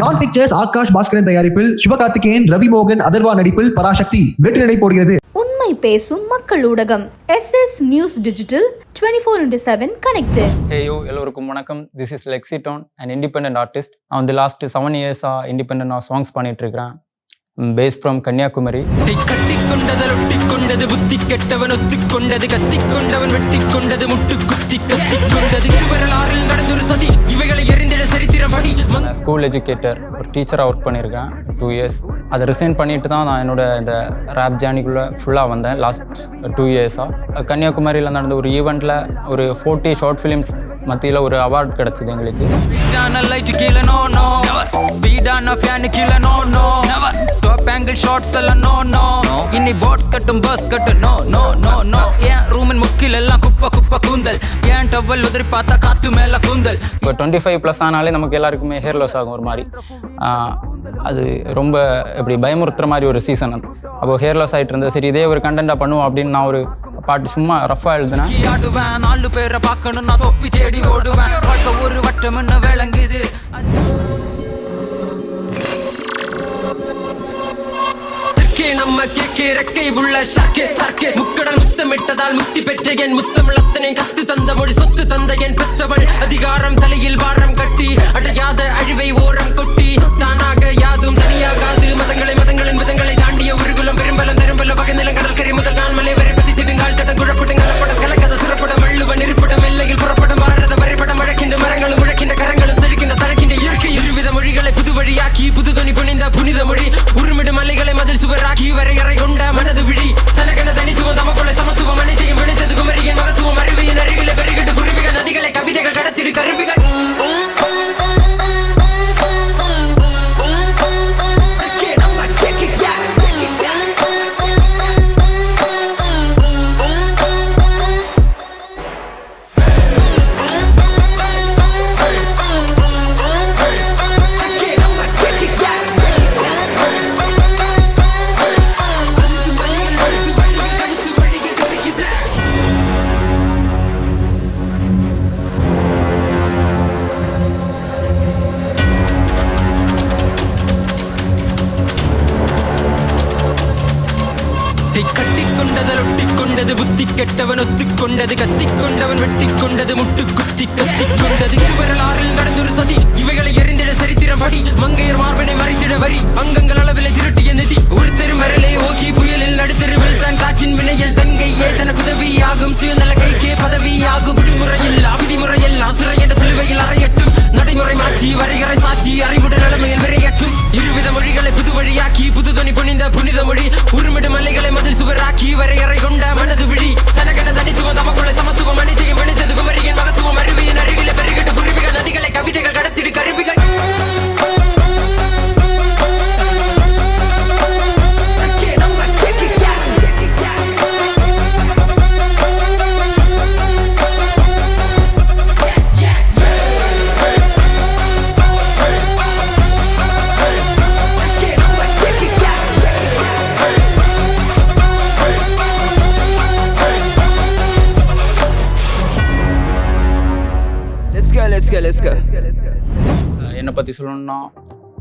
Don pictures Akash Bhaskaran தயாரிப்பில் சிவகார்த்திகேயன், ரவி மோகன், அதர்வா நடிப்பில் பராசக்தி வெற்றி நடை போடுகிறது. உண்மை பேசும் மக்கள் ஊடகம் SS News Digital 24/7 connected. Hey yo, எல்லோருக்கும் வணக்கம். This is Lexiton, an independent artist. நான் the last 7 years independent songs பண்ணிட்டு இருக்கேன். Based from Kanyakumari. கட்டிக்கொண்டதல் ஒட்டிக்கொண்டது புத்தி கெட்டவன் ஒத்துக்கொண்டது கத்திக்கொண்டவன் வெட்டிக்கொண்டது முட்டு குத்தி கத்திக்கொண்டது இதுவரலாறில் நடந்தொரு சதி இவைகளை எரிந்திட சரித்திரம் படி. ஸ்கூல் எஜுகேட்டர் ஒரு டீச்சராக ஒர்க் பண்ணியிருக்கேன் 2 years. அதை ரிசைன் பண்ணிட்டு தான் நான் என்னோட இந்த ரேப் ஜேர்னிக்குள்ளே ஃபுல்லாக வந்தேன் லாஸ்ட் 2 years-ஆக. கன்னியாகுமரியில் நடந்த ஒரு ஈவெண்ட்டில் ஒரு 40 ஷார்ட் ஃபிலிம்ஸ் மத்தியில் ஒரு அவார்ட் கிடச்சிது எங்களுக்கு. ஷார்ட்ஸ் எல்லாம் நோ நோ இன்னி போட்ஸ் கட்டும் பஸ் கட்டும் நோ நோ நோ நோ ஏன் ரூமின் முக்கில் எல்லாம் குப்பை குப்பை கூந்தல் ஏன் டவல் உதிரி பார்த்தா காத்து மேல கூந்தல். இப்போ 25+ ஆனாலே நமக்கு எல்லாருக்குமே ஹேர் லாஸ் ஆகும் ஒரு மாதிரி. அது ரொம்ப எப்படி பயமுறுத்துற மாதிரி ஒரு சீசன். அப்போ ஹேர் லாஸ் ஆகிட்டு இருந்தது. சரி இதே ஒரு கண்டென்ட்டாக பண்ணுவோம் அப்படின்னு நான் ஒரு பாட்டு சும்மா ரஃபாக எழுதுனேன். 4 பேரை பார்க்கணும் நான் தொப்பி தேடி ஓடுவேன் வாழ்க்கை ஒரு வட்டம் என்ன விளங்குது. நம்ம கேக்கே ரெக்கை உள்ள சர்க்கே சர்க்கே முக்கடல் முத்தமிட்டதால் முக்தி பெற்ற என் முத்தமிழத்தனை கத்து தந்த மொழி சொத்து தந்த என் பெத்தவள் அதிகாரம் தலையில் வாரம் கட்டி அடையாத அழிவை ஓரம் கொட்டி தானாக யாதும் தனியாகாது மதங்களின் விதங்களை தாண்டிய உருகுலம் பெரும்பலம் தரும்பல வகை நிலங்கடல் கரை முதல் கான்மலை வரை பதி திடுங்கால் தடம் குழப்படும் கலப்படம் கலக்கத சிறப்படம் வள்ளுவன் இருப்படம் எல்லையில் புறப்படும் பாரத வரைபடம் அழைக்கின்ற மரங்களும் முழக்கின்ற கரங்களும் செழிக்கின்ற தரக்கின்ற இயற்கை இருவித மொழிகளை புது வழியாக்கி புது துணி புனிந்த புனித மொழி உருமிடும் மலைகளை மதில் சுவராக்கி வரையறை கொண்ட மனது விழி தனக்கென தனித்துவம் தமக்குள்ள சமத்துவம் அனைத்தையும் விளைத்தது குமரியின் மகத்துவம் அறிவியின் அருகில பெருகிட்டு குருவிகள் நதிகளை கவிதைகள் கடத்திடு கருவிகள். கட்டிக்கொண்டதல் ஒட்டிக்கொண்டது புத்தி கெட்டவன் ஒத்துக்கொண்டது கத்திக்கொண்டவன் வெட்டிக்கொண்டது முட்டு குத்தி கத்திக்கொண்டது இதுவரலாறில் நடந்தொரு சதி இவைகளை எரிந்திட சரித்திரம் படி மங்கையர் மார்பனை மறைத்திட வரி அங்கங்கள் அளவில் திருட்டிய நிதி ஒரு தெருமரலே ஓகி புயலில் நடுத்தருவில் தான் காற்றின் வினையில் தன்கையே தனக்கு உதவியாகும் சுயநல கைக்கே பதவியாகும் விடுமுறையில் விதிமுறையில் ஆசிரை என்ற சிலுவையில் அறையட்டும் நடைமுறை மாற்றி வரையறை சாட்சி அறிவுட நிலைமையில் விரையற்றும் இருவித மொழிகளை புது வழியாக்கி புது துணி புனிந்த புனித மொழி உருமிடும் மலைகளை மதில் சுவராக்கி வரையறை கொண்ட மனது விழி தனக்கென தனித்துவம் தமக்குள்ள சமத்துவம் அனைத்தையும் விளைத்தது குமரியின் மகத்துவம் அறிவியின் அருகில பெருகிட்டு குருவிகள் நதிகளை கவிதைகள் கடத்திடு கருவிகள். என்னை பற்றி சொல்லணும்னா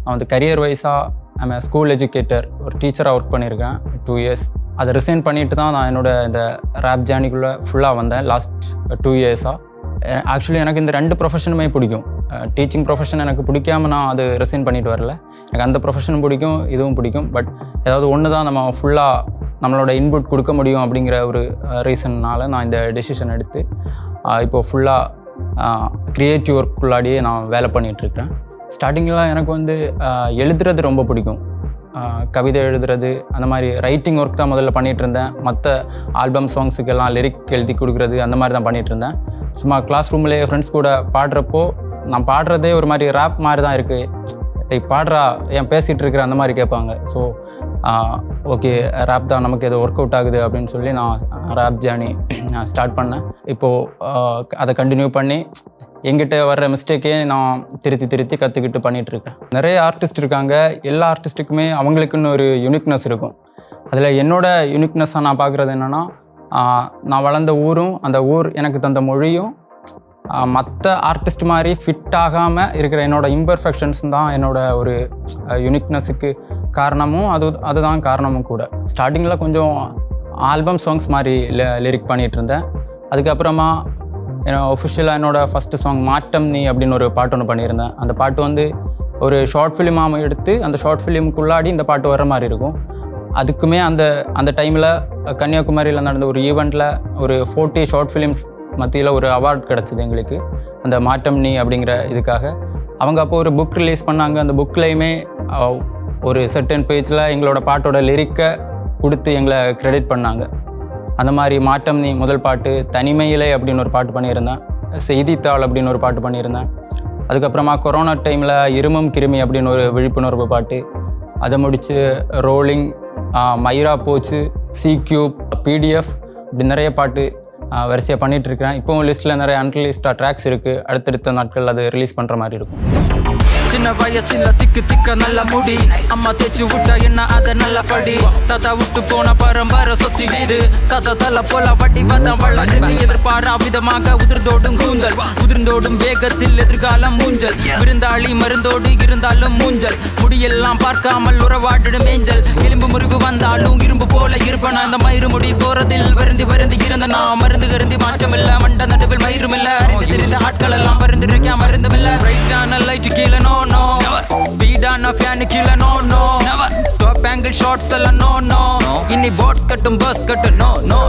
நான் வந்து கரியர் வைஸாக ஐம் ஸ்கூல் எஜுகேட்டர் ஒரு டீச்சராக ஒர்க் பண்ணியிருக்கேன் 2 years. அதை ரிசைன் பண்ணிட்டு தான் நான் என்னோட இந்த ரேப் ஜேர்னிக்குள்ளே ஃபுல்லாக வந்தேன் லாஸ்ட் 2 years-ஆக. ஆக்சுவலி எனக்கு இந்த 2 ப்ரொஃபஷனுமே பிடிக்கும். டீச்சிங் ப்ரொஃபஷன் எனக்கு பிடிக்காமல் நான் அது ரிசைன் பண்ணிட்டு வரல. எனக்கு அந்த ப்ரொஃபஷனும் பிடிக்கும் இதுவும் பிடிக்கும். பட் ஏதாவது ஒன்று தான் நம்ம ஃபுல்லாக நம்மளோட இன்புட் கொடுக்க முடியும் அப்படிங்கிற ஒரு ரீசன்னால் நான் இந்த டெசிஷன் எடுத்து இப்போது ஃபுல்லாக க்ரியேட்டிவ் ஒர்க்குள்ளாடியே நான் வேலை பண்ணிகிட்ருக்கிறேன். ஸ்டார்டிங்கில் எனக்கு வந்து எழுதுறது ரொம்ப பிடிக்கும். கவிதை எழுதுறது அந்த மாதிரி ரைட்டிங் ஒர்க் தான் முதல்ல பண்ணிகிட்டு இருந்தேன். மற்ற ஆல்பம் சாங்ஸுக்கெல்லாம் லிரிக் எழுதி கொடுக்குறது அந்த மாதிரி தான் பண்ணிகிட்டு இருந்தேன். சும்மா கிளாஸ் ரூம்லேயே ஃப்ரெண்ட்ஸ் கூட பாடுறப்போ நான் பாடுறதே ஒரு மாதிரி ரேப் மாதிரி தான் இருக்குது. பாடுறா ஏன் பேசிகிட்டு இருக்கிற அந்த மாதிரி கேட்பாங்க. ஸோ ஓகே ரேப் தான் நமக்கு ஏதோ ஒர்க் அவுட் ஆகுது அப்படின்னு சொல்லி நான் ரேப் ஜேர்னி ஸ்டார்ட் பண்ணேன். இப்போது அதை கண்டினியூ பண்ணி எங்கிட்ட வர்ற மிஸ்டேக்கே நான் திருத்தி கற்றுக்கிட்டு பண்ணிகிட்ருக்கேன். நிறைய ஆர்டிஸ்ட் இருக்காங்க. எல்லா ஆர்டிஸ்ட்டுக்குமே அவங்களுக்குன்னு ஒரு யூனிக்னஸ் இருக்கும். அதில் என்னோடய யூனிக்னஸாக நான் பார்க்குறது என்னென்னா, நான் வளர்ந்த ஊரும் அந்த ஊர் எனக்கு தந்த மொழியும் மற்ற ஆர்டிஸ்ட் மாதிரி ஃபிட் ஆகாமல் இருக்கிற என்னோடய இம்பர்ஃபெக்ஷன்ஸ் தான் என்னோடய ஒரு யூனிக்னஸுக்கு காரணமும் அதுதான் காரணமும் கூட. ஸ்டார்டிங்கில் கொஞ்சம் ஆல்பம் சாங்ஸ் மாதிரி லிரிக் பண்ணிகிட்டு இருந்தேன். அதுக்கப்புறமா ஒஃபிஷியலாக என்னோடய ஃபஸ்ட்டு சாங் மாட்டம் நீ அப்படின்னு ஒரு பாட்டு ஒன்று பண்ணியிருந்தேன். அந்த பாட்டு வந்து ஒரு ஷார்ட் ஃபிலிமாக எடுத்து அந்த ஷார்ட் ஃபிலிமுக்குள்ளாடி இந்த பாட்டு வர்ற மாதிரி இருக்கும். அதுக்குமே அந்த டைமில் கன்னியாகுமரியில் நடந்த ஒரு ஈவெண்ட்டில் ஒரு 40 ஷார்ட் ஃபிலிம்ஸ் மத்தியில் ஒரு அவார்ட் கிடச்சிது எங்களுக்கு, அந்த மாட்டம் நீ அப்படிங்கிற இதுக்காக. அவங்க அப்போ ஒரு புக் ரிலீஸ் பண்ணாங்க. அந்த புக்லேயுமே ஒரு சர்டன் பேஜில் எங்களோட பாட்டோட லிரிக்கை கொடுத்து எங்களை கிரெடிட் பண்ணாங்க. அந்த மாதிரி மாட்டம் நீ முதல் பாட்டு, தனிமையிலே அப்படின்னு ஒரு பாட்டு பண்ணியிருந்தேன், செய்தித்தாள் அப்படின்னு ஒரு பாட்டு பண்ணியிருந்தேன். அதுக்கப்புறமா கொரோனா டைமில் இருமும் கிருமி அப்படின்னு ஒரு விழிப்புணர்வு பாட்டு, அதை முடித்து ரோலிங், மயிரா போச்சு, C-Cube, PDF இப்படி நிறைய பாட்டு வரிசையாக பண்ணிகிட்ருக்கிறேன். இப்போவும் லிஸ்ட்டில் நிறைய அன்ரிலீஸ்டாக ட்ராக்ஸ் இருக்குது. அடுத்தடுத்த நாட்கள் அது ரிலீஸ் பண்ணுற மாதிரி இருக்கும். சின்ன வயசுல திக்க நல்ல முடி, அம்மா தேய்ச்சி விட்டா என்ன அத நல்ல படி, தாத்தா விட்டு போன பரம்பரை சொத்தி வீடு, தாத்தா தலை போல வட்டி வதம் வளருது, எதிர்பாரா விதமாக உதிர்ந்தோடும் வேகத்தில் எதிர்காலம் மூஞ்சல், விருந்தாளி மருந்தோடு இருந்தாலும் மூஞ்சல், முடியெல்லாம் பார்க்காமல் உறவாடிடும் மேஞ்சல், எலும்பு முறிவு வந்தாலும் இரும்பு போல இருப்பன, அந்த மயிறு முடி போறதில் வருந்தி இருந்த நான் மருந்து கருந்தி மாற்றமில்ல, மண்ட நடுவில் மயிருமில்ல, அறிந்து தெரிந்த ஆட்கள் எல்லாம் வருந்திருக்கேன் மருந்துமில்ல, ரைட்டான லைட் கீழே no speed on a fan killer no top angle shots alla no inni bots kattum bus kattu no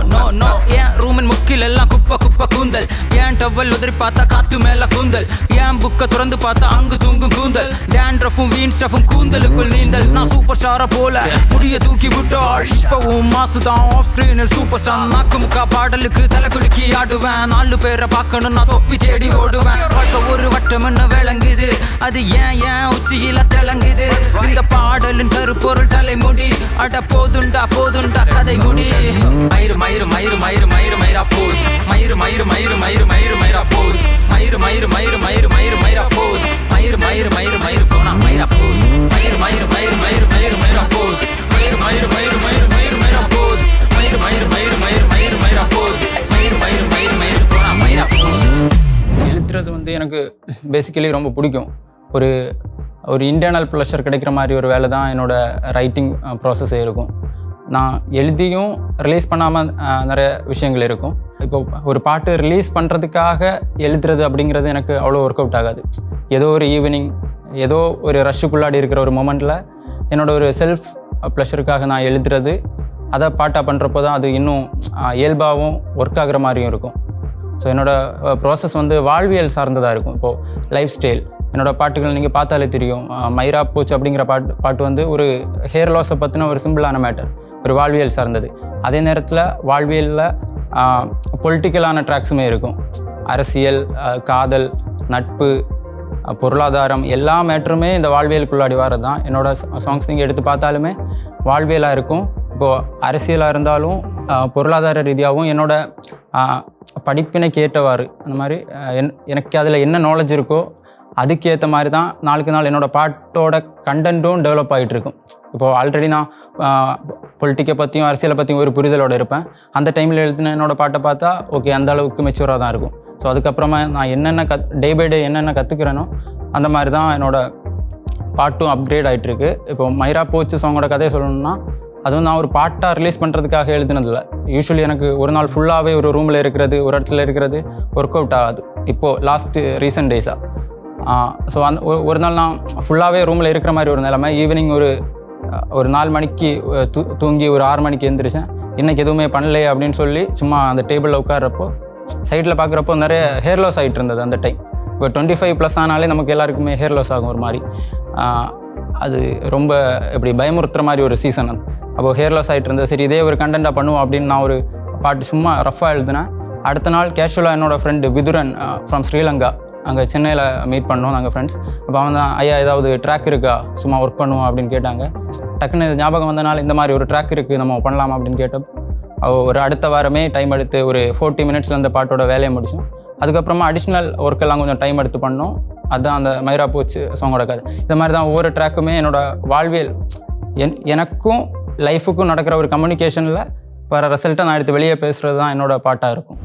ஏன் ரூமின் முக்கில் எல்லாம் குப்பை கூந்தல், ஏன் டவல் உதறி பார்த்தா காத்து மேல கூந்தல், ஏன் புக்க திறந்து பார்த்தா அங்கு தூங்கும் கூந்தல், டேண்ட்ரஃபும் வீண் ஸ்டஃபும் கூந்தலுக்குள் நீந்தல், நான் சூப்பர் ஸ்டாரா போல முடிய தூக்கி விட்டாள், இப்பவும் மாசுதான் ஆஃப் ஸ்கிரீனில் சூப்பர் ஸ்டார், நாக்கு முக்கா பாடலுக்கு தலை குலுக்கி ஆடுவேன், 4 பேரை பார்க்கணும் நான் தொப்பி தேடி ஓடுவேன், வாழ்க்கை ஒரு வட்டம் என்ன விளங்குது, அது ஏன் உச்சியில திளங்குது, இந்த பாடலின் கருப்பொருள் தலைமுடி, அட போதுண்டா கதை முடி, மயிறு மயிறு மயிறு மயிறு மயிறு மயிரா போது, மயிறு மயிறு மயிறு மயிறு மயிறு மயிரா போது, மயிறு மயிறு மயிறு மயிறு மயிறு மயிரா போது, மயிறு மயிறு மயிறு மயிறு போனா மயிரா போது, மயிறு மயிறு மயிறு மயிறு மயிறு மயிரா போது, மயிறு மயிறு மயிறு மயிறு மயிறு மயிரா போது, மயிறு மயிறு மயிறு மயிறு மயிறு மயிரா போது, மயிறு மயிறு மயிறு மயிறு போனா மயிரா போது. எழுதுறது வந்து எனக்கு பேசிக்கலி ரொம்ப பிடிக்கும். ஒரு இன்டர்னல் ப்ளஷர் கிடைக்கிற மாதிரி ஒரு வேலை தான் என்னோடய ரைட்டிங் ப்ராசஸே இருக்கும். நான் எழுதியும் ரிலீஸ் பண்ணாமல் நிறைய விஷயங்கள் இருக்கும். இப்போது ஒரு பாட்டு ரிலீஸ் பண்ணுறதுக்காக எழுதுறது அப்படிங்கிறது எனக்கு அவ்வளோ ஒர்க் அவுட் ஆகாது. ஏதோ ஒரு ஈவினிங், ஏதோ ஒரு ரஷ்ஷுக்குள்ளாடி இருக்கிற ஒரு மொமெண்ட்டில் என்னோடய ஒரு செல்ஃப் ப்ளஷருக்காக நான் எழுதுறது, அதை பாட்டாக பண்ணுறப்போ தான் அது இன்னும் இயல்பாகவும் ஒர்க் ஆகிற மாதிரியும் இருக்கும். ஸோ என்னோடய ப்ராசஸ் வந்து வாழ்வியல் சார்ந்ததாக இருக்கும். இப்போது லைஃப் ஸ்டைல், என்னோடய பாட்டுகள் நீங்கள் பார்த்தாலே தெரியும். மயிரா போச்சு அப்படிங்கிற பாட்டு வந்து ஒரு ஹேர் லாஸை பற்றின ஒரு சிம்பிளான மேட்டர், ஒரு வாழ்வியல் சார்ந்தது. அதே நேரத்தில் வாழ்வியலில் பொலிட்டிக்கலான ட்ராக்ஸுமே இருக்கும். அரசியல், காதல், நட்பு, பொருளாதாரம் எல்லா மேட்டருமே இந்த வாழ்வியலுக்குள்ளாடி வர்றது தான். என்னோடய சாங்ஸ் நீங்கள் எடுத்து பார்த்தாலுமே வாழ்வியலாக இருக்கும். இப்போது அரசியலாக இருந்தாலும் பொருளாதார ரீதியாகவும் என்னோட படிப்பினைக்கு ஏற்றவாறு அந்த மாதிரி எனக்கு அதில் என்ன நாலேஜ் இருக்கோ அதுக்கேற்ற மாதிரி தான் நாளுக்கு நாள் என்னோடய பாட்டோட கண்டென்ட்டும் டெவலப் ஆகிட்டு இருக்கும். இப்போது ஆல்ரெடி நான் பொலிட்டிக்கை பற்றியும் அரசியலை பற்றியும் ஒரு புரிதலோடு இருப்பேன். அந்த டைமில் எழுதின என்னோடய பாட்டை பார்த்தா ஓகே, அந்த அளவுக்கு மெச்சூராக தான் இருக்கும். ஸோ அதுக்கப்புறமா நான் என்னென்ன டே பை டே என்னென்ன கற்றுக்கிறேனோ அந்த மாதிரி தான் என்னோடய பாட்டும் அப்கிரேட் ஆகிட்டுருக்கு. இப்போ மயிரா போச்சு சாங்கோட கதையை சொல்லணும்னா, அதுவும் நான் ஒரு பாட்டாக ரிலீஸ் பண்ணுறதுக்காக எழுதுனதில்லை. யூஸ்வலி எனக்கு ஒரு நாள் ஃபுல்லாகவே ஒரு ரூமில் இருக்கிறது, ஒரு இடத்துல இருக்கிறது ஒர்க் அவுட் ஆகாது. இப்போது ரீசெண்ட் டேஸாக ஸோ ஒரு நாள் நான் ஃபுல்லாகவே ரூமில் இருக்கிற மாதிரி ஒரு நிலைமை. ஈவினிங் ஒரு 4 மணிக்கு தூங்கி ஒரு 6 மணிக்கு எழுந்திரிச்சேன். இன்றைக்கி எதுவுமே பண்ணலையே அப்படின்னு சொல்லி சும்மா அந்த டேபிளில் உட்கார்றப்போ சைடில் பார்க்குறப்போ நிறைய ஹேர் லாஸ் ஆகிட்டு இருந்தது அந்த டைம். இப்போ 25+ ஆனாலே நமக்கு எல்லாருக்குமே ஹேர் லாஸ் ஆகும் ஒரு மாதிரி. அது ரொம்ப எப்படி பயமுறுத்துற மாதிரி ஒரு சீசன். அப்போது ஹேர் லாஸ் ஆகிட்டு இருந்தது. சரி, இதே ஒரு கண்டென்ட்டாக பண்ணுவோம் அப்படின்னு நான் ஒரு பாட்டு சும்மா ரஃபாக எழுதினேன். அடுத்த நாள் கேஷுவலாக என்னோடய ஃப்ரெண்டு விதுரன் ஃப்ரம் ஸ்ரீலங்கா, அங்கே சென்னையில் மீட் பண்ணோம் நாங்கள் ஃப்ரெண்ட்ஸ். அப்போ அவன் தான், ஐயா ஏதாவது ட்ராக் இருக்கா, சும்மா ஒர்க் பண்ணுவோம் அப்படின்னு கேட்டாங்க. டக்குன்னு ஞாபகம் வந்தனால இந்த மாதிரி ஒரு ட்ராக் இருக்குது, நம்ம பண்ணலாமா அப்படின்னு கேட்டப்போ ஒரு அடுத்த வாரமே டைம் எடுத்து ஒரு 40 மினிட்ஸில் அந்த பாட்டோட வேலையை முடிச்சோம். அதுக்கப்புறமா அடிஷ்னல் ஒர்க்கெல்லாம் கொஞ்சம் டைம் எடுத்து பண்ணோம். அதுதான் அந்த மயிரா போச்சு சாங்கோட கதை. இந்த மாதிரி தான் ஒவ்வொரு ட்ராக்குமே என்னோடய வாழ்வியல் எனக்கும் லைஃபுக்கும் நடக்கிற ஒரு கம்யூனிகேஷனில் வர ரிசல்ட்டை நான் எடுத்து வெளியே பேசுகிறது தான் என்னோடய பாட்டாக இருக்கும்.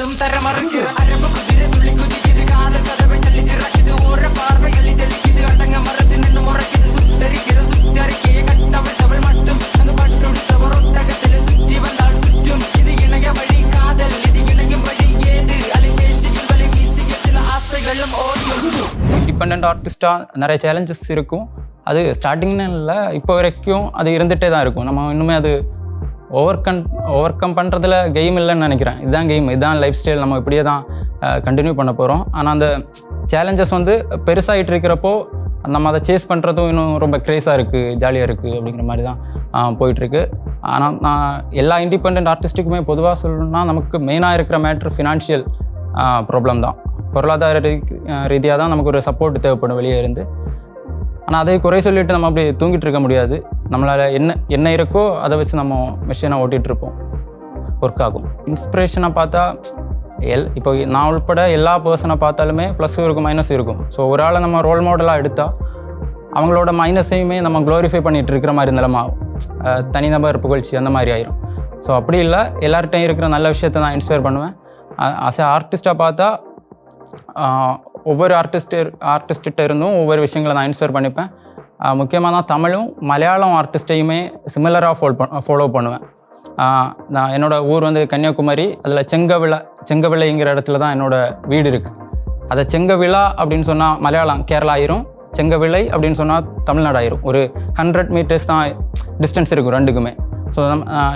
இருந்தும் தர மறுக்கிற அரபு குதிரை துள்ளி குதிக்குது காதல் கதவை தள்ளி திறக்குது ஓர பார்வை அள்ளி தெளிக்குது அடங்க மரத்து நின்று முறைக்குது சுட்டரிக்கிற சுத்தரிக்கையை கட்டவிழ்த்தவள் மட்டும் அங்கு பட்டுடுத்தவர் ஒட்டகத்தில் சுற்றி வந்தால் சுற்றும் இது இணைய வழி காதல் இது இணையும் வழி ஏது அலைபேசியில் வலை வீசிய சில ஆசைகளும் ஓடியும். இண்டிபெண்ட் ஆர்டிஸ்டாக நிறைய சேலஞ்சஸ் இருக்கும். அது ஸ்டார்டிங்னு இல்லை, இப்போ வரைக்கும் அது இருந்துகிட்டே தான் இருக்கும். நம்ம இன்னுமே அது ஓவர் கம் பண்ணுறதுல கெய்ம் இல்லைன்னு நினைக்கிறேன். இதுதான் கெய்ம், இதுதான் லைஃப் ஸ்டைல், நம்ம இப்படியே தான் கண்டினியூ பண்ண போகிறோம். ஆனால் அந்த சேலஞ்சஸ் வந்து பெருசாகிட்டு இருக்கிறப்போ நம்ம அதை சேஸ் பண்ணுறதும் இன்னும் ரொம்ப க்ரேஸாக இருக்குது, ஜாலியாக இருக்குது அப்படிங்கிற மாதிரி தான் போயிட்டுருக்கு. ஆனால் நான் எல்லா இண்டிபெண்ட் ஆர்டிஸ்ட்டுக்குமே பொதுவாக சொல்லணும்னா நமக்கு மெயினாக இருக்கிற மேட்ரு ஃபினான்ஷியல் ப்ராப்ளம் தான். பொருளாதார ரீதியாக தான் நமக்கு ஒரு சப்போர்ட் தேவைப்படும் வெளியே இருந்து. ஆனால் அதை குறை சொல்லிவிட்டு நம்ம அப்படி தூங்கிட்டு இருக்க முடியாது. நம்மளால் என்ன இருக்கோ அதை வச்சு நம்ம மிஷினை ஓட்டிகிட்ருப்போம், ஒர்க் ஆகும். இன்ஸ்பிரேஷனை பார்த்தா இப்போ நான் உள்பட எல்லா பர்சனை பார்த்தாலுமே ப்ளஸ்ஸும் இருக்கும் மைனஸும் இருக்கும். ஸோ ஒரு ஆளை நம்ம ரோல் மாடலாக எடுத்தால் அவங்களோட மைனஸையுமே நம்ம க்ளோரிஃபை பண்ணிகிட்டு இருக்கிற மாதிரி நிலமாகும், தனிநபர் புகழ்ச்சி அந்த மாதிரி ஆயிரும். ஸோ அப்படி இல்லை, எல்லார்ட்டையும் இருக்கிற நல்ல விஷயத்தை நான் இன்ஸ்பயர் பண்ணுவேன். ஆஸ் எ ஆர்டிஸ்ட்டாக பார்த்தா ஒவ்வொரு ஆர்டிஸ்ட்டு இருந்தும் ஒவ்வொரு விஷயங்களை நான் இன்ஸ்பயர் பண்ணிப்பேன். முக்கியமாக நான் தமிழும் மலையாளம் ஆர்டிஸ்ட்டையுமே சிமிலராக ஃபாலோ பண்ணுவேன். நான் என்னோடய ஊர் வந்து கன்னியாகுமரி, அதில் செங்கவிளைங்கிற இடத்துல தான் என்னோடய வீடு இருக்குது. அதை செங்கவிழா அப்படின்னு சொன்னால் மலையாளம் கேரளா ஆயிரும், செங்கவிளை அப்படின்னு சொன்னால் தமிழ்நாடு ஆயிரும். ஒரு 100 மீட்டர்ஸ் தான் டிஸ்டன்ஸ் இருக்கும் ரெண்டுக்குமே. ஸோ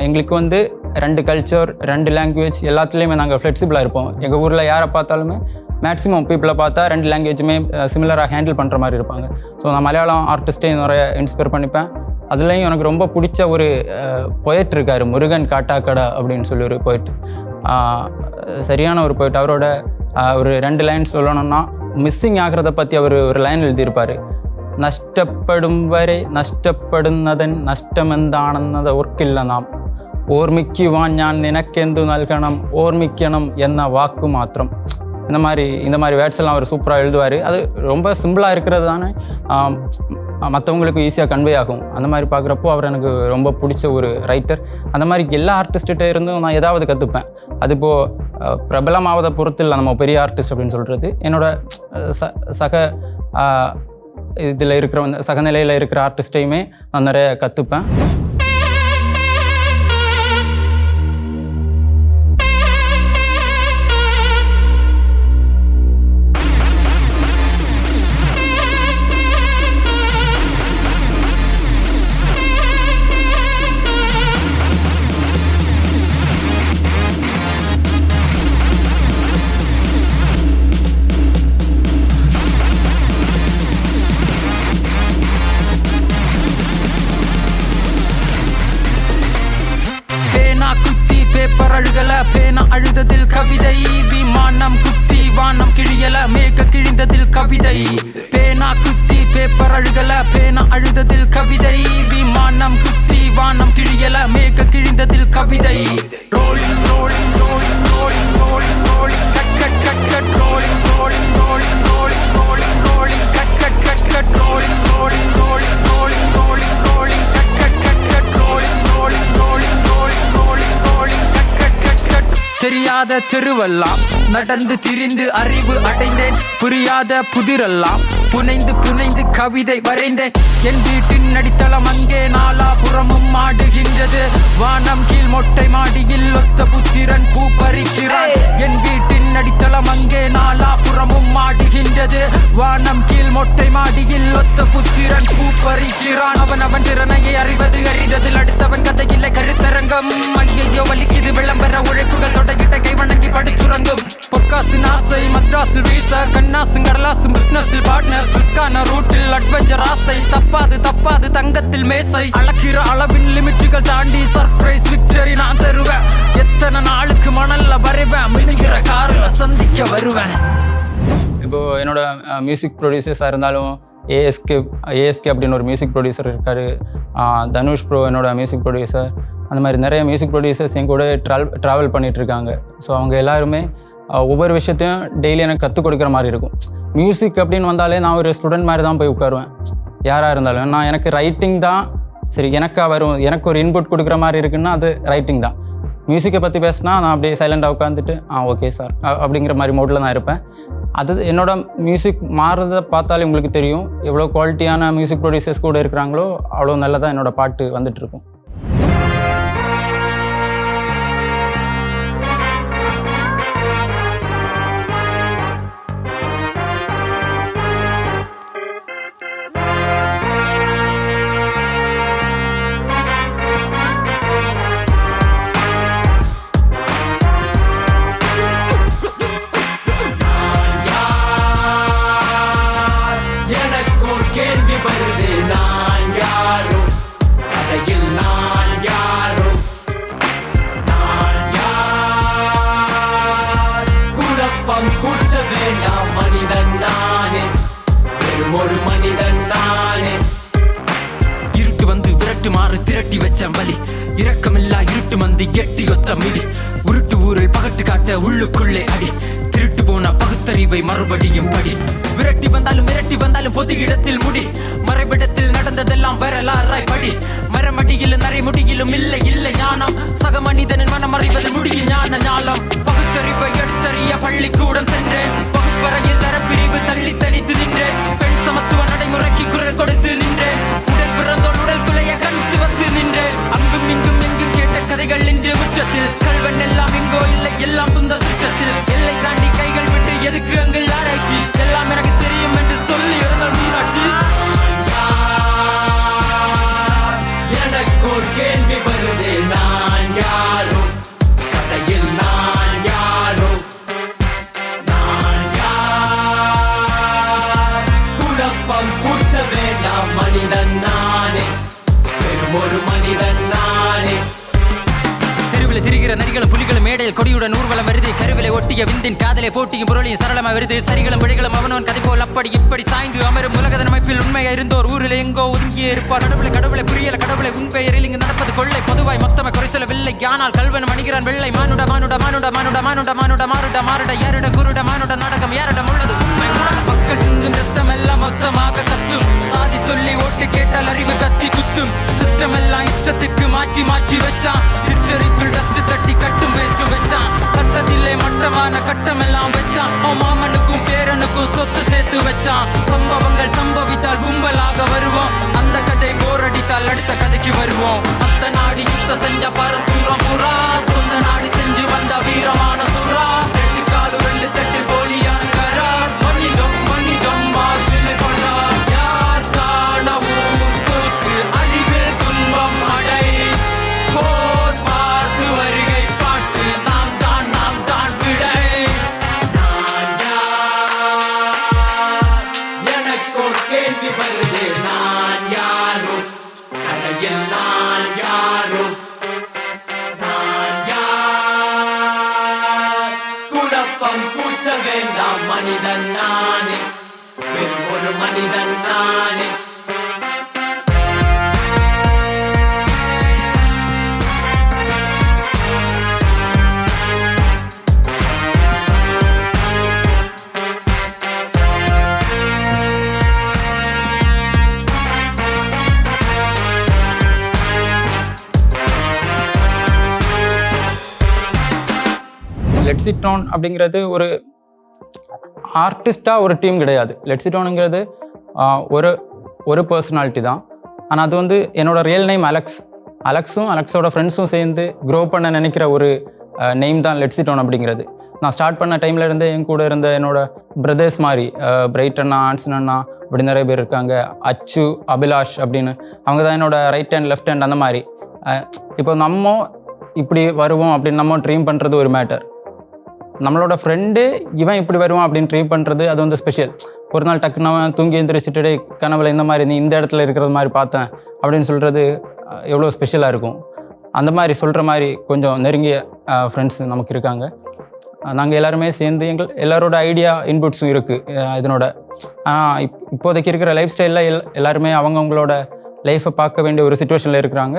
எங்களுக்கு வந்து 2 கல்ச்சர் 2 லாங்குவேஜ் எல்லாத்துலேயுமே நாங்கள் ஃப்ளெக்சிபிளாக இருப்போம். எங்கள் ஊரில் யாரை பார்த்தாலுமே மேக்ஸிமம் பீப்புளை பார்த்தா 2 லாங்குவேஜுமே சிமிலராக ஹேண்டில் பண்ணுற மாதிரி இருப்பாங்க. ஸோ நான் மலையாளம் ஆர்டிஸ்ட்டையும் நிறைய இன்ஸ்பயர் பண்ணிப்பேன். அதுலேயும் எனக்கு ரொம்ப பிடிச்ச ஒரு பொயட் இருக்கார், முருகன் காட்டாக்கடா அப்படின்னு சொல்லி ஒரு பொயட். சரியான ஒரு பொயட். அவரோட ஒரு 2 லைன் சொல்லணும்னா, மிஸ்ஸிங் ஆகிறத பற்றி அவர் ஒரு லைன் எழுதியிருப்பார். നഷ്ടപ്പെടും വരെ നഷ്ടപ്പെടുന്നതൻ നഷ്ടമെന്താണെന്നത് ഓർക്കില്ല നാം, ഓർമ്മിക്കുവാൻ ഞാൻ നിനക്കെന്തു നൽകണം, ഓർമ്മിക്കണം എന്ന വാക്കു മാത്രം. இந்த மாதிரி வேர்ட்ஸ் எல்லாம் அவர் சூப்பராக எழுதுவார். அது ரொம்ப சிம்பிளாக இருக்கிறது தானே மற்றவங்களுக்கு ஈஸியாக கன்வே ஆகும். அந்த மாதிரி பார்க்குறப்போ அவர் எனக்கு ரொம்ப பிடிச்ச ஒரு ரைட்டர். அந்த மாதிரி எல்லா ஆர்டிஸ்ட்டே இருந்தும் நான் ஏதாவது கற்றுப்பேன். அது இப்போது பிரபலமாவதை பொறுத்து இல்லை, நம்ம பெரிய ஆர்டிஸ்ட் அப்படின்னு சொல்கிறது. என்னோட சக இதில் இருக்கிற சகநிலையில் இருக்கிற ஆர்டிஸ்ட்டையுமே நான் நிறைய கற்றுப்பேன். பேப்பரழுகல பேனா அழுததில் கவிதை, விமானம் குத்தி வானம் கிழியல மேக கிழிந்ததில் கவிதை. பேனா குத்தி பேப்பரழுகல பேனா அழுததில் கவிதை, விமானம் குத்தி வானம் கிழியல மேக கிழிந்ததில் கவிதை. Rolling rolling rolling rolling rolling rolling cut cut cut cut rolling rolling rolling rolling rolling rolling cut cut cut cut rolling rolling rolling rolling rolling rolling cut cut cut cut rolling rolling rolling rolling rolling rolling cut cut cut cut. தெரியாத தெருவெல்லாம் நடந்து திரிந்து அறிவு அடைந்தேன், புரியாத புதிரெல்லாம் புனைந்து புனைந்து கவிதை வரைந்தேன். என் வீட்டின் அடித்தளம் அங்கே நாலாபுறமும் ஆடுகின்றது, வானம் கீழ் மொட்டை மாடியில் ஒத்த புத்திரன் பூ பறிக்கிறான். என் வீட்டின் அடித்தளம் அங்கே நாலாபுறமும் ஆடுகின்றது, வானம் கீழ் மொட்டை மாடியில் ஒத்த புத்திரன் பூ பறிக்கிறான். அவன் திறனையை அறிவது அறிந்ததில் அடுத்தவன் கதையில்லை கருத்தரங்கம். ஐயோ வலிக்குது விளம்பர உழைப்புகள் தொடங்கிட்ட கை வணங்கி படுத்துறங்கும். பொற்காசின் ஆசை மத்ராஸில் வீச, கண்ணாசும் கடலாசும் பிசினஸில் பார்ட்னர்ஸ், ரிஸ்கான ரூட்டில் அட்வென்ச்சர் ஆசை. தப்பாது தப்பாது தங்கத்தில் மேசை, அளக்கிற அளவின் லிமிட்டுகள் தாண்டி சர்ப்ரைஸ் விக்டரி நான் தருவேன். எத்தனை நாளுக்கு மணல்ல வரைவேன், மினுகிற காரில் சந்திக்க வருவேன். இப்போது என்னோட மியூசிக் ப்ரொடியூசர்ஸாக இருந்தாலும் ஏஎஸ்கே அப்படின்னு ஒரு மியூசிக் ப்ரொடியூசர் இருக்கார், தனுஷ் ப்ரோ என்னோட மியூசிக் ப்ரொடியூசர். அந்த மாதிரி நிறைய மியூசிக் ப்ரொடியூசர்ஸ் என் கூட ட்ராவல் பண்ணிகிட்ருக்காங்க. ஸோ அவங்க எல்லாருமே ஒவ்வொரு விஷயத்தையும் டெய்லி எனக்கு கற்றுக் கொடுக்குற மாதிரி இருக்கும். மியூசிக் அப்படின்னு வந்தாலே நான் ஒரு ஸ்டூடெண்ட் மாதிரி தான் போய் உட்காருவேன். யாராக இருந்தாலும் எனக்கு ரைட்டிங் தான் சரி, எனக்காக வரும், எனக்கு ஒரு இன்புட் கொடுக்குற மாதிரி இருக்குன்னா அது ரைட்டிங் தான். மியூசிக்கை பற்றி பேசினா நான் அப்படியே சைலண்டாக உட்காந்துட்டு ஓகே சார் அப்படிங்கிற மாதிரி மோட்டில் தான் இருப்பேன். அது என்னோட மியூசிக் மாறுறதை பார்த்தாலே உங்களுக்கு தெரியும், எவ்வளோ குவாலிட்டியான மியூசிக் ப்ரொடியூசர்ஸ் கூட இருக்கிறாங்களோ அவ்வளோ நல்லதாக என்னோடய பாட்டு வந்துட்டுருக்கும். இருட்டு வந்து விரட்டு மாறு திரட்டி வச்ச வலி, இரக்கமில்லா இருட்டு மந்தி எட்டி ஒத்த மிதி, உருட்டு ஊரில் பகட்டு காட்ட உள்ளுக்குள்ளே அடி, திருட்டு போன பகுத்தறிவை மறுபடியும் படி, விரட்டி வந்தாலும் பொது இடத்தில் முடி, மறைவிடத்தில் நடந்ததெல்லாம் வரலாறாய் படி, மரமடியிலும் நரைமுடியிலும் இல்லை ஞானம், சக மனிதனின் மனம் அறிவதில் முடியும் ஞான ஞாலம், பகுத்தறிவை எடுத்தறிய பள்ளிக்கூடம் சென்றேன், வகுப்பறையில் தரப்பிரிவு தள்ளி தனித்து நின்றேன், பெண் சமத்துவ நடைமுறைக்கு குரல் கொடுத்து நின்றேன், உடல் பிறந்தோல் உடல் குலைய கண் சிவத்து நின்றேன், அங்கும் இங்கும் எங்கும் கேட்ட கதைகள் நின்று முற்றத்தில், கல்வன் எல்லாம் இங்கோ இல்லை எல்லாம் சொந்த சுற்றத்தில், எல்லை தாண்டி கைகள் விட்டு எதுக்கு அங்கு ஆராய்ச்சி, எல்லாம் எனக்கு தெரியும் என்று சொல்லி இருந்தால் மீனாட்சி. எனக்கு ஒரு கேள்வி வருது, நான் யாரோ கதையில் நான் யாரோ, நான் யார் குழப்பம் கூச்ச வேண்டாம், மனிதன் நானே, வெறும் ஒரு மனிதன் நானே. தெருவில் திரிகிற நரிகளும் புலிகளும் மேடையில் கொடியுடன் ஊர்வலம் வருது, கருவிலை ஒட்டிய விந்தின் காதலை போட்டியும் பொருளையும் சரளமாக வருது, சரிகளும் பிழைகளும் அவனவன் கதை போல் அப்படி இப்படி சாய்ந்து அமரும் உலகதன் அமைப்பில் உண்மையா இருந்தோர் ஊரில் எங்கோ ஒதுங்கியே இருப்பார், கடவுளை புரியல கடவுளை உன் பெயரில் இங்கு நடப்பது கொள்ளை, பொதுவாய் மொத்தமை குறை சொல்லவில்லை, ஆனால் கல்வன் மணிகிறான் வெள்ளை, மானுட மானுட மானுட மானுட மானுட மானுட மாறுட மாறுட யாருட குருட மானுட நாடகம் யாரிடம் உள்ளது உண்மை, மக்கள் சிந்தும் ரத்தம் எல்லாம் மொத்தமாக கத்தும், சாதி சொல்லி ஓட்டு கேட்டால் அறிவு கத்தி குத்தும், சிஸ்டம் எல்லாம் இஷ்டத்துக்கு மாற்றி மாற்றி வச்சான், ஹிஸ்டரிக்குள் டஸ்ட் தட்டி கட்டும் வேஸ்ட் வச்சான், சட்டத்திலே மட்டமான கட்டம் எல்லாம் வச்சான், மாமனுக்கும் பேரனுக்கும் சொத்து சேர்த்து வச்சான், சம்பவங்கள் சம்பவித்தால் கும்பலாக வருவோம், அந்த கதை போர் அடித்தால் அடுத்த கதைக்கு வருவோம், அத்த நாடி யுத்த செஞ்ச பரந்தூரம் புறா, சொந்த நாடி செஞ்சு வந்த வீரமான சுறா, ரெண்டு காலு ரெண்டு தட்டு போலியான கரா, மனிதம் மனிதம் மாற்றினை கொண்டா, யார் காண ஊர் கூத்து அறிவில் துன்பம் அடை, போர் பார்த்து வருகை பாட்டு, நாம் தான் விடை, நான் யார் எனக்கு ஒரு கேள்வி வருது, நான் யாரோ கதையில் நான் யாரோ, நான் யார் குழப்பம் கூச்ச வேண்டாம், மனிதன் நானே, வெறும் ஒரு மனிதன் நானே. லெட்ஸ் இட் ஆன் அப்படிங்கிறது ஒரு ஆர்டிஸ்டாக ஒரு டீம் கிடையாது. லெட்ஸ் இட் ஆனுங்கிறது ஒரு பர்சனாலிட்டி தான். ஆனால் அது வந்து என்னோட ரியல் நேம் அலெக்ஸும் அலெக்ஸோட ஃப்ரெண்ட்ஸும் சேர்ந்து க்ரோ பண்ண நினைக்கிற ஒரு நேம் தான் லெட்ஸ் இட் ஆன் அப்படிங்கிறது. நான் ஸ்டார்ட் பண்ண டைமில் இருந்தே என் கூட இருந்த என்னோட பிரதர்ஸ் மாதிரி பிரைட் அண்ணா, ஆன்சன் அண்ணா, அப்படி நிறைய பேர் இருக்காங்க. அச்சு, அபிலாஷ் அப்படின்னு அவங்க தான் என்னோட ரைட் ஹேண்ட் லெஃப்ட் ஹேண்ட் அந்த மாதிரி. இப்போ நம்ம இப்படி வருவோம் அப்படின்னு நம்ம ட்ரீம் பண்ணுறது ஒரு மேட்டர். நம்மளோட ஃப்ரெண்டு இவன் இப்படி வருவான் அப்படின்னு ட்ரீம் பண்ணுறது அது வந்து ஸ்பெஷல். ஒரு நாள் டக்குன்னு அவன் தூங்கி எந்திரிச்சிட்டு கனவுல இந்த மாதிரி நீ இந்த இடத்துல இருக்கிறது மாதிரி பார்த்தேன் அப்படின்னு சொல்கிறது எவ்வளோ ஸ்பெஷலாக இருக்கும். அந்த மாதிரி சொல்கிற மாதிரி கொஞ்சம் நெருங்கிய ஃப்ரெண்ட்ஸ் நமக்கு இருக்காங்க. நாங்கள் எல்லாருமே சேர்ந்து எல்லாரோட ஐடியா இன்புட்ஸும் இருக்குது இதனோட. ஆனால் இப்போதைக்கு இருக்கிற லைஃப் ஸ்டைலில் எல்லாருமே அவங்கவுங்களோட லைஃப்பை பார்க்க வேண்டிய ஒரு சுச்சுவேஷனில் இருக்கிறாங்க.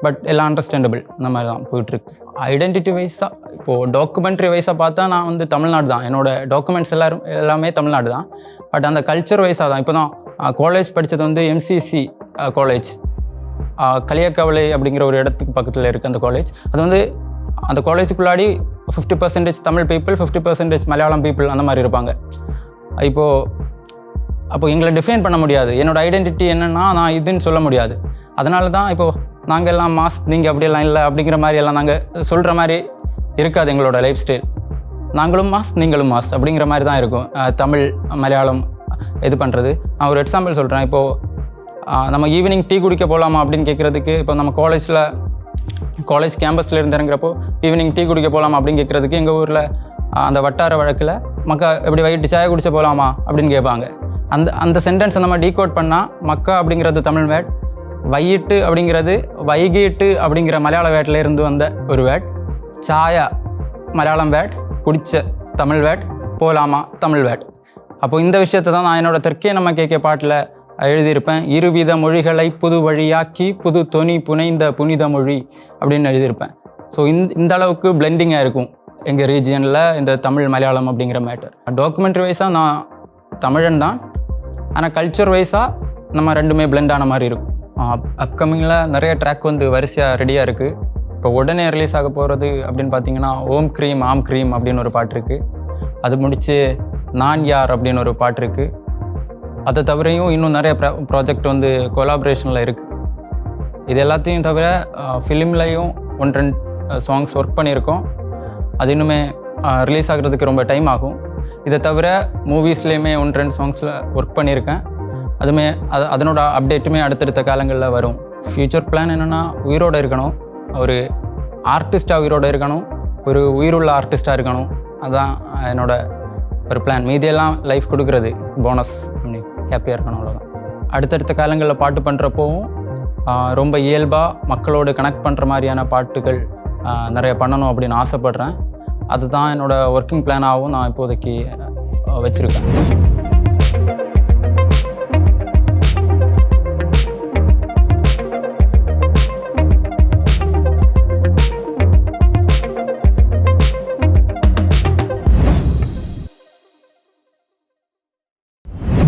பட் எல்லாம் அண்டர்ஸ்டாண்டபிள், இந்த மாதிரி தான் போயிட்டுருக்கு. ஐடென்டிட்டி வைஸாக இப்போது டாக்குமெண்ட்ரி வைஸாக பார்த்தா நான் வந்து தமிழ்நாடு தான். என்னோடய டாக்குமெண்ட்ஸ் எல்லாமே தமிழ்நாடு தான். பட் அந்த கல்ச்சர் வைஸாக தான். இப்போ தான் காலேஜ் படித்தது வந்து MCC காலேஜ், களியக்கவலை அப்படிங்கிற ஒரு இடத்துக்கு பக்கத்தில் இருக்குது அந்த காலேஜ். அது வந்து அந்த காலேஜுக்குள்ளாடி 50% தமிழ் பீப்புள் 50% மலையாளம் பீப்புள் அந்த மாதிரி இருப்பாங்க. அப்போ எங்களை டிஃபைன் பண்ண முடியாது. என்னோடய ஐடென்டிட்டி என்னென்னா நான் இதுன்னு சொல்ல முடியாது. அதனால தான் இப்போது நாங்கள் எல்லாம் மாஸ், நீங்கள் அப்படியெல்லாம் இல்லை அப்படிங்கிற மாதிரி எல்லாம் நாங்கள் சொல்கிற மாதிரி இருக்காது எங்களோட லைஃப் ஸ்டைல். நாங்களும் மாஸ் நீங்களும் மாஸ் அப்படிங்கிற மாதிரி தான் இருக்கும். தமிழ் மலையாளம் இது பண்ணுறது. நான் ஒரு எக்ஸாம்பிள் சொல்கிறேன். இப்போது நம்ம ஈவினிங் டீ குடிக்க போகலாமா அப்படின்னு கேட்குறதுக்கு, இப்போ நம்ம காலேஜ் கேம்பஸில் இருந்து இறங்குறப்போ ஈவினிங் டீ குடிக்க போகலாமா அப்படின்னு கேட்குறதுக்கு எங்கள் ஊரில் அந்த வட்டார வழக்கில் மக்கா எப்படி வயிட்டு சாய குடிச்ச போகலாமா அப்படின்னு கேட்பாங்க. அந்த சென்டென்ஸை நம்ம டீகோட் பண்ணால் மக்கா அப்படிங்கிறது தமிழ் வேர்ட், வையிட்டு அப்படிங்கிறது வைகீட்டு அப்படிங்கிற மலையாள வேர்ட்ல இருந்து வந்த ஒரு வேர்ட், சாயா மலையாளம் வேர்ட், குடிச்ச தமிழ் வேர்ட், போலாமா தமிழ் வேர்ட். அப்போது இந்த விஷயத்தை தான் நான் என்னோடய தெற்கே நம்ம கேட்க பாட்டில் எழுதியிருப்பேன். இருவித மொழிகளை புது வழியாக்கி புது தொனி புனைந்த புனித மொழி அப்படின்னு எழுதியிருப்பேன். ஸோ இந்த அளவுக்கு பிளெண்டிங்காக இருக்கும் எங்கள் ரீஜியனில் இந்த தமிழ் மலையாளம் அப்படிங்கிற மேட்டர். டாக்குமெண்ட்ரி வைஸாக நான் தமிழன் தான், ஆனால் கல்ச்சர் வைஸாக நம்ம ரெண்டுமே பிளெண்ட் ஆன மாதிரி இருக்கும். அப்கமிங்கில் நிறைய ட்ராக் வந்து வரிசையாக ரெடியாக இருக்குது. இப்போ உடனே ரிலீஸ் ஆக போகிறது அப்படின்னு பார்த்தீங்கன்னா ஓம் க்ரீம் ஆம் க்ரீம் அப்படின்னு ஒரு பாட்டு இருக்குது. அது முடித்து நான் யார் அப்படின்னு ஒரு பாட்டு இருக்குது. அதை தவிரையும் இன்னும் நிறைய ப்ராஜெக்ட் வந்து கொலாபரேஷனில் இருக்குது. இது எல்லாத்தையும் தவிர ஃபிலிம்லையும் 1-2 சாங்ஸ் ஒர்க் பண்ணியிருக்கோம். அது இன்னுமே ரிலீஸ் ஆகிறதுக்கு ரொம்ப டைம் ஆகும். இதை தவிர மூவிஸ்லேயுமே 1-2 சாங்ஸில் ஒர்க் பண்ணியிருக்கேன். அதனோட அப்டேட்டுமே அடுத்தடுத்த காலங்களில் வரும். ஃப்யூச்சர் பிளான் என்னென்னா உயிரோடு இருக்கணும், ஒரு ஆர்டிஸ்ட்டாக உயிரோடு இருக்கணும், ஒரு உயிருள்ள ஆர்டிஸ்ட்டாக இருக்கணும். அதுதான் என்னோட ஒரு பிளான். மீதியெல்லாம் லைஃப் கொடுக்குறது போனஸ், ஹாப்பியாக இருக்கணும், அவ்வளோதான். அடுத்தடுத்த காலங்களில் பாட்டு பண்ணுறப்போவும் ரொம்ப இயல்பாக மக்களோடு கனெக்ட் பண்ணுற மாதிரியான பாட்டுகள் நிறைய பண்ணணும் அப்படின்னு ஆசைப்பட்றேன். அதுதான் என்னோடய ஒர்க்கிங் பிளானாகவும் நான் இப்போதைக்கு வச்சுருக்கேன்.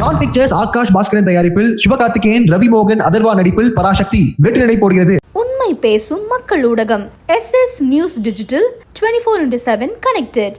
டான் பிக்சர்ஸ் ஆகாஷ் பாஸ்கரன் தயாரிப்பில் சிவகார்த்திகேயன், ரவி மோகன், அதர்வா நடிப்பில் பராசக்தி வெற்றி நடை போடுகிறது. உண்மை பேசும் மக்கள் ஊடகம் SS நியூஸ் டிஜிட்டல் 24/7 கனெக்டட்.